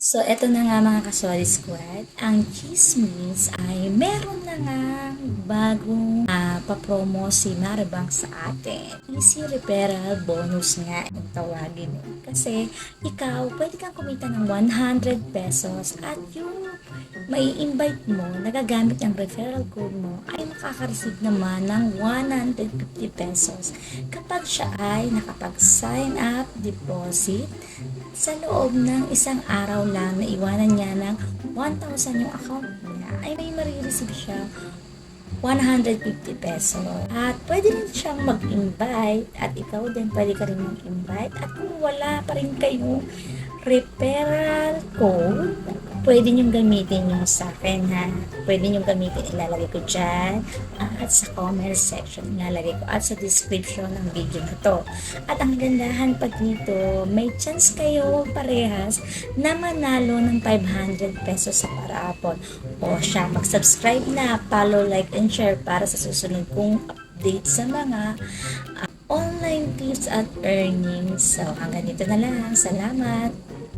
So, eto na nga mga kasoli squad. Ang chismis ay meron na nga bagong papromo si Maribang sa atin. Easy referral bonus nga yung tawagin. Kasi ikaw, pwede kang kumita ng 100 pesos at yung may invite mo, nagagamit ang referral code mo, ay makaka-receive naman ng 150 pesos kapag siya ay nakapag-sign up deposit sa loob ng isang araw lang na iwanan niya ng 1,000 yung account niya, ay may marireceive siya 150 pesos. At pwede rin siyang mag-invite at ikaw din pwede ka rin mag-invite. At kung wala pa rin kayong referral code, pwede niyong gamitin yung sa akin ha. Pwede niyong gamitin, ilalagay ko dyan at sa comment section ilalagay ko at sa description ng video na to. At ang gandahan pag dito, may chance kayo parehas na manalo ng 500 pesos sa parapon. O siya, mag-subscribe na, follow, like, and share para sa susunod kong update sa mga online tips at earnings. So, hanggang dito na lang. Salamat!